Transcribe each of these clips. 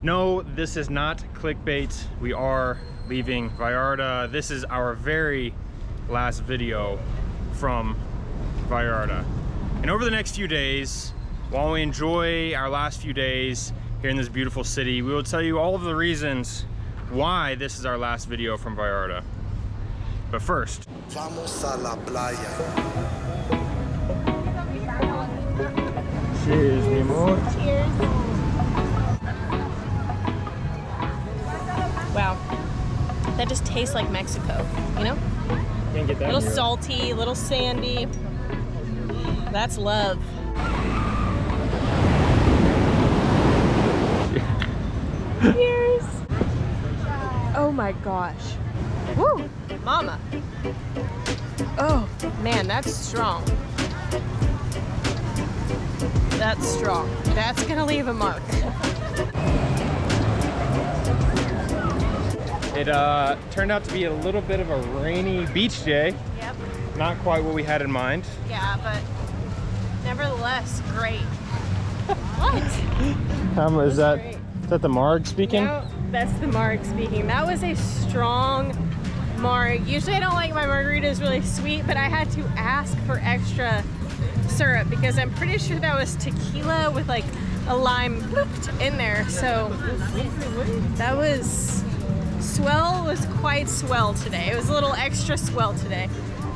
No, this is not clickbait. We are leaving Vallarta. This is our very last video from Vallarta. And over the next few days, while we enjoy our last few days here in this beautiful city, we will tell you all of the reasons why this is our last video from Vallarta. But first, Vamos a la playa. cheers, mi amor. Cheers. Wow, that just tastes like Mexico, you know? Can't get that. A little salty, a little sandy. That's love. Cheers. Oh my gosh. Woo, mama. Oh man, that's strong. That's strong. That's gonna leave a mark. It turned out to be a little bit of a rainy beach day. Yep. Not quite what we had in mind. Yeah, but nevertheless, great. What? Is that the Marg speaking? No, that's the Marg speaking. That was a strong Marg. Usually I don't like my margaritas really sweet, but I had to ask for extra syrup because I'm pretty sure that was tequila with like a lime blooped in there. So that was swell, was quite swell today. It was a little extra swell today.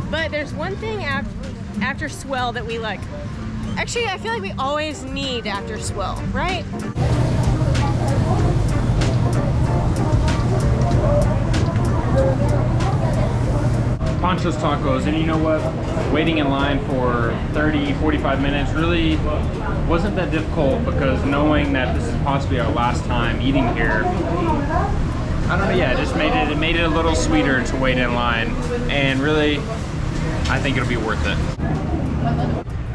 But there's one thing after swell that we like. Actually, I feel like we always need after swell, right? Pancho's Tacos, and you know what? Waiting in line for 30, 45 minutes really wasn't that difficult because knowing that this is possibly our last time eating here, I don't know, yeah, it just made it a little sweeter to wait in line, and really, I think it'll be worth it.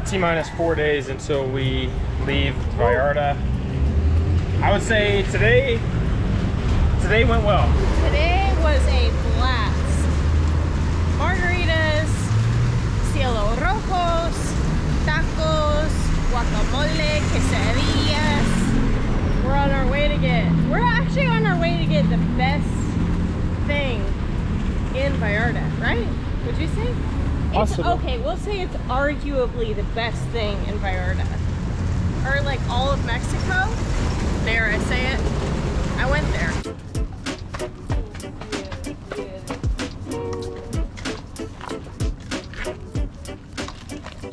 T-minus 4 days until we leave Vallarta. I would say today went well. Today was a blast. Margaritas, cielo rojos, tacos, guacamole, quesadillas. We're actually on our way to get the best thing in Vallarta, right? Would you say? Possible. Okay, we'll say it's arguably the best thing in Vallarta. Or like all of Mexico. Dare I say it? I went there.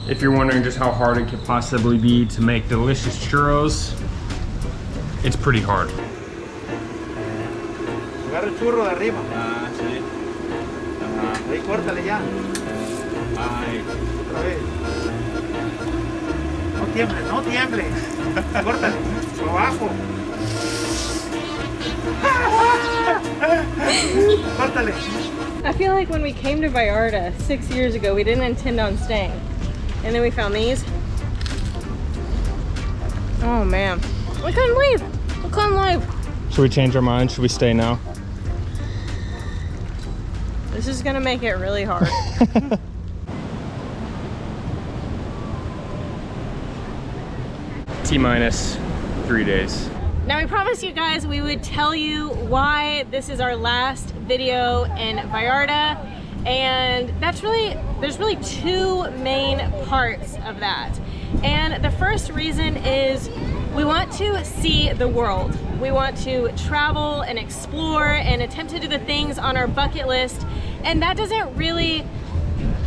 If you're wondering just how hard it could possibly be to make delicious churros, it's pretty hard. Agarra el churro de arriba. Ah, sí. Ahí córtale ya. Ay, otra vez. No tiembles, no tiembles. Córtale, por abajo. Córtale. I feel like when we came to Vallarta 6 years ago, we didn't intend on staying. And then we found these. Oh man. We couldn't leave. We couldn't leave. Should we change our mind? Should we stay now? This is gonna make it really hard. T-minus 3 days. Now we promised you guys we would tell you why this is our last video in Vallarta, and there's really two main parts of that. And the first reason is we want to see the world. We want to travel and explore and attempt to do the things on our bucket list, and that doesn't really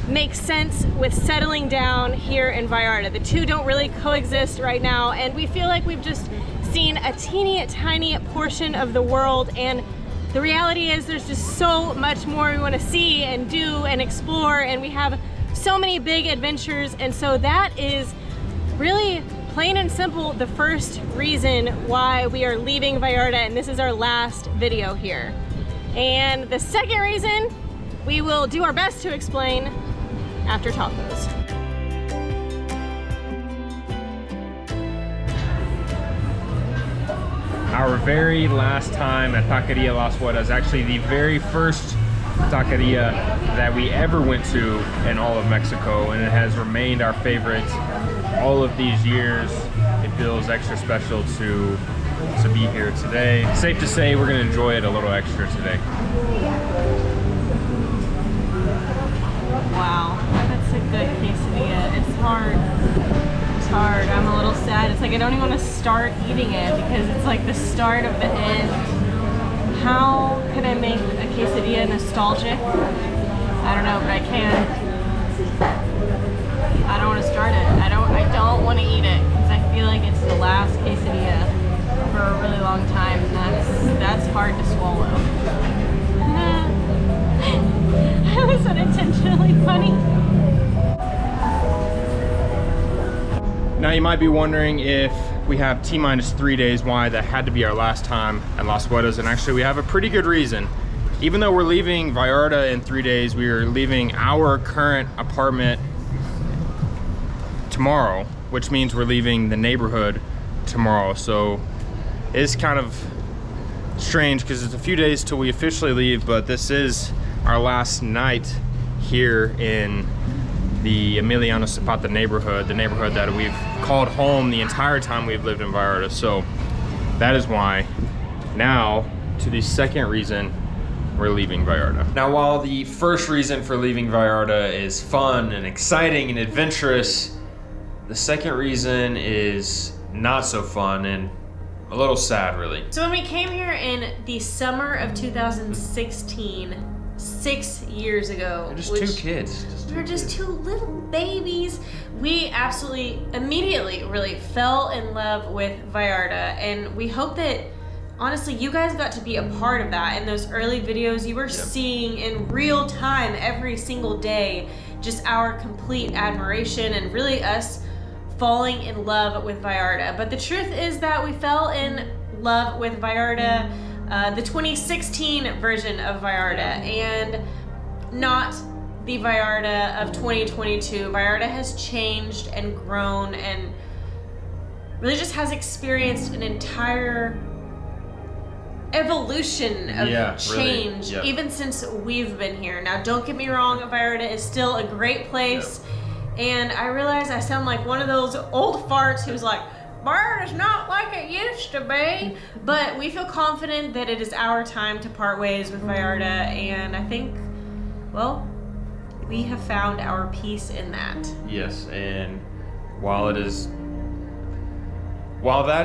make sense with settling down here in Vallarta. The two don't really coexist right now, and we feel like we've just seen a teeny tiny portion of the world, and the reality is there's just so much more we want to see and do and explore, and we have so many big adventures. And so that is really plain and simple the first reason why we are leaving Vallarta, and this is our last video here. And the second reason we will do our best to explain after tacos. Our very last time at Taqueria Las Huertas, actually the very first taqueria that we ever went to in all of Mexico, and it has remained our favorite all of these years. It feels extra special to to be here today. Safe to say we're gonna enjoy it a little extra today. Wow, that's a good quesadilla. It's hard. It's hard. I'm a little sad. It's like I don't even want to start eating it because it's like the start of the end. How can I make a quesadilla nostalgic? I don't know, but I can. I don't want to start it. I don't want to eat it because I feel like it's the last quesadilla for a really long time, and that's hard to swallow. That was unintentionally funny. Now you might be wondering if we have T-minus 3 days, why that had to be our last time at Las Huertas, and actually we have a pretty good reason. Even though we're leaving Vallarta in 3 days, we are leaving our current apartment tomorrow, which means we're leaving the neighborhood tomorrow. So it's kind of strange because it's a few days till we officially leave, but this is our last night here in the Emiliano Zapata neighborhood, the neighborhood that we've called home the entire time we've lived in Vallarta. So that is why. Now to the second reason we're leaving Vallarta. Now, while the first reason for leaving Vallarta is fun and exciting and adventurous, the second reason is not so fun and a little sad, really. So when we came here in the summer of 2016, 6 years ago, They're just two kids. We were just two little babies. We absolutely, immediately, really fell in love with Vallarta, and we hope that, honestly, you guys got to be a part of that. In those early videos, you were seeing in real time, every single day, just our complete admiration and really us falling in love with Vallarta. But the truth is that we fell in love with Vallarta, the 2016 version of Vallarta, and not the Vallarta of 2022. Vallarta has changed and grown and really just has experienced an entire evolution of change, really, even since we've been here. Now, don't get me wrong, Vallarta is still a great place, and I realize I sound like one of those old farts who's like, Vallarta's not like it used to be, but we feel confident that it is our time to part ways with Vallarta, and I think, well, we have found our peace in that. Yes, and while that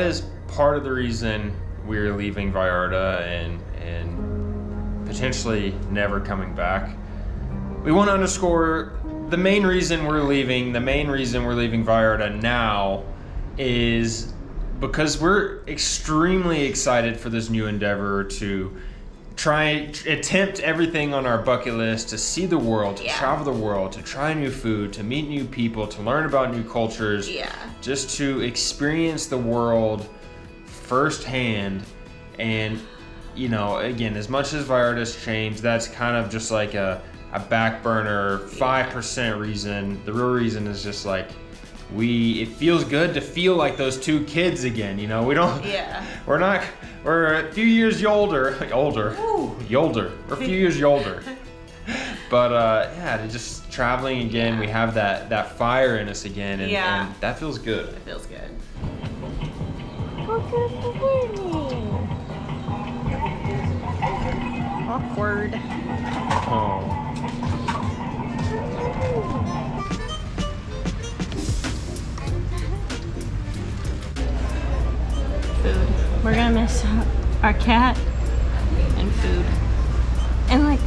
is part of the reason we're leaving Vallarta and potentially never coming back, we want to underscore the main reason we're leaving Vallarta now is because we're extremely excited for this new endeavor to attempt everything on our bucket list, to see the world, to travel the world, to try new food, to meet new people, to learn about new cultures, just to experience the world firsthand. And, you know, again, as much as Vallarta's changed, that's kind of just like a back burner 5% reason. The real reason is just like, it feels good to feel like those two kids again, you know. We're a few years older. We're a few years older. But just traveling again, we have that fire in us again, and that feels good. It feels good. Awkward. Oh. Food. We're gonna miss our cat and food. And like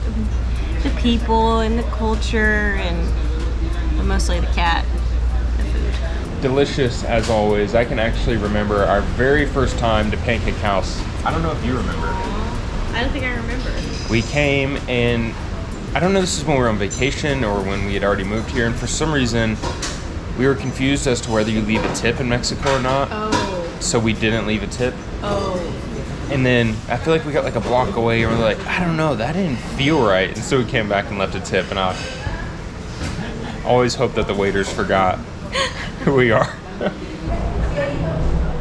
the people and the culture and mostly the cat. The food. Delicious as always. I can actually remember our very first time to Pancake House. I don't know if you remember. I don't think I remember. We came and I don't know if this is when we were on vacation or when we had already moved here, and for some reason we were confused as to whether you leave a tip in Mexico or not. Oh. So we didn't leave a tip. Oh. And then I feel like we got like a block away and we're like, I don't know, that didn't feel right. And so we came back and left a tip, and I always hope that the waiters forgot who we are.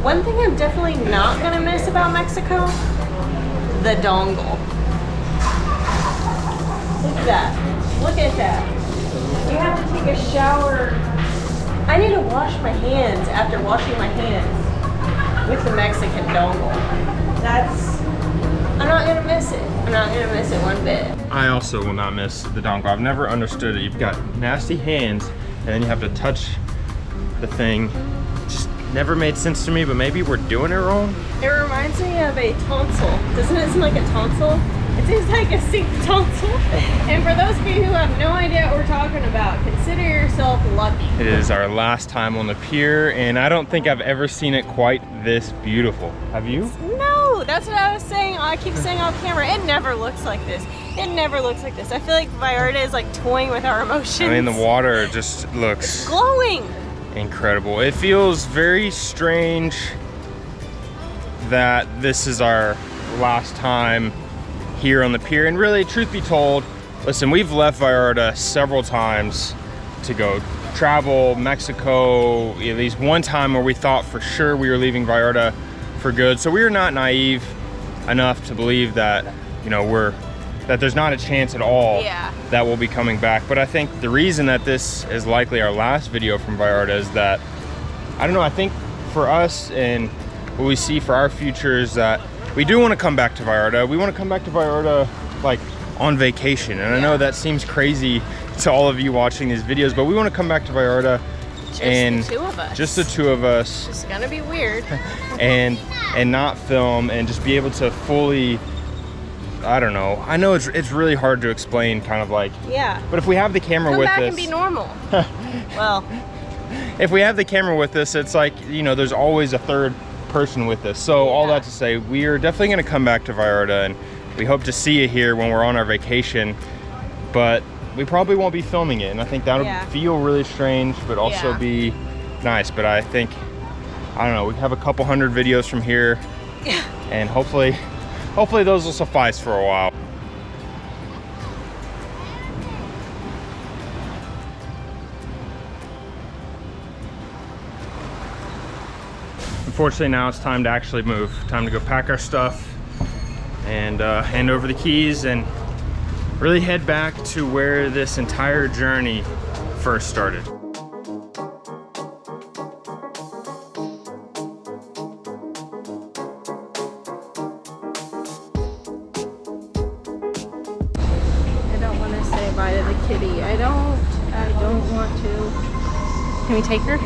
One thing I'm definitely not gonna miss about Mexico, the dongle. Look at that. Look at that. You have to take a shower. I need to wash my hands after washing my hands. with the Mexican dongle. I'm not gonna miss it. I'm not gonna miss it one bit. I also will not miss the dongle. I've never understood it. You've got nasty hands and then you have to touch the thing. Just never made sense to me, but maybe we're doing it wrong. It reminds me of a tonsil. Doesn't it seem like a tonsil? It seems like a sink tonsil. And for those of you who have no idea what we're talking about, consider yourself lucky. It is our last time on the pier, and I don't think I've ever seen it quite this beautiful. Have you? No, that's what I was saying. I keep saying off camera, it never looks like this. It never looks like this. I feel like Vallarta is like toying with our emotions. I mean, the water just looks glowing. Incredible. It feels very strange that this is our last time here on the pier. And really, truth be told, listen, we've left Vallarta several times to go travel Mexico, at least one time where we thought for sure we were leaving Vallarta for good. So we were not naive enough to believe that, you know, that there's not a chance at all that we'll be coming back. But I think the reason that this is likely our last video from Vallarta is that, I don't know, I think for us and what we see for our future is that we do want to come back to Vallarta. We want to come back to Vallarta like on vacation. And I know that seems crazy to all of you watching these videos, but we want to come back to Vallarta and the two of us. Just the two of us. It's gonna be weird. and not film and just be able to fully, I don't know. I know it's really hard to explain, kind of like. Yeah. But if we have the camera come with back us. And be normal. Well. If we have the camera with us, it's like, you know, there's always a third person with us. So all that to say, we are definitely going to come back to Vallarta, and we hope to see you here when we're on our vacation. But we probably won't be filming it, and I think that'll feel really strange, but also be nice. But I think, I don't know, we have a couple hundred videos from here, and hopefully those will suffice for a while. Unfortunately, now it's time to actually move. Time to go pack our stuff and hand over the keys and really head back to where this entire journey first started. I don't want to say bye to the kitty. I don't want to. Can we take her?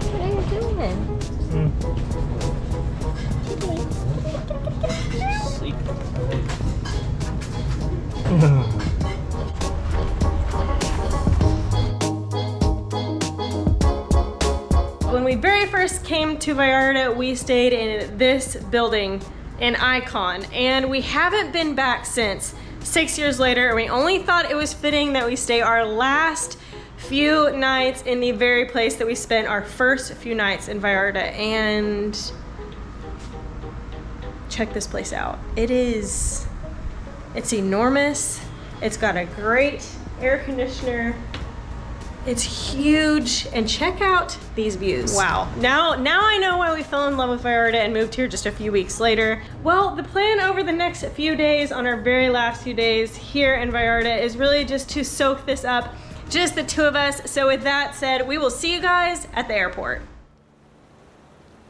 What are you doing? Sleep. When we very first came to Vallarta, we stayed in this building in Icon, and we haven't been back since. 6 years later, we only thought it was fitting that we stay our last few nights in the very place that we spent our first few nights in Vallarta. And check this place out. It's enormous. It's got a great air conditioner. It's huge, and check out these views. Wow. Now I know why we fell in love with Vallarta and moved here just a few weeks later. Well, the plan over the next few days, on our very last few days here in Vallarta, is really just to soak this up, just the two of us. So with that said, we will see you guys at the airport.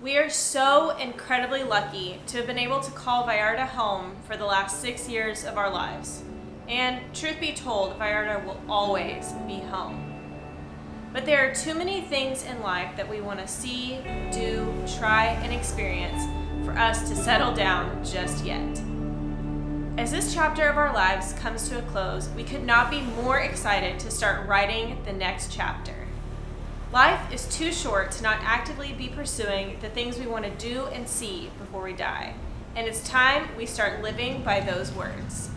We are so incredibly lucky to have been able to call Vallarta home for the last 6 years of our lives. And truth be told, Vallarta will always be home. But there are too many things in life that we want to see, do, try, and experience for us to settle down just yet. As this chapter of our lives comes to a close, we could not be more excited to start writing the next chapter. Life is too short to not actively be pursuing the things we want to do and see before we die. And it's time we start living by those words.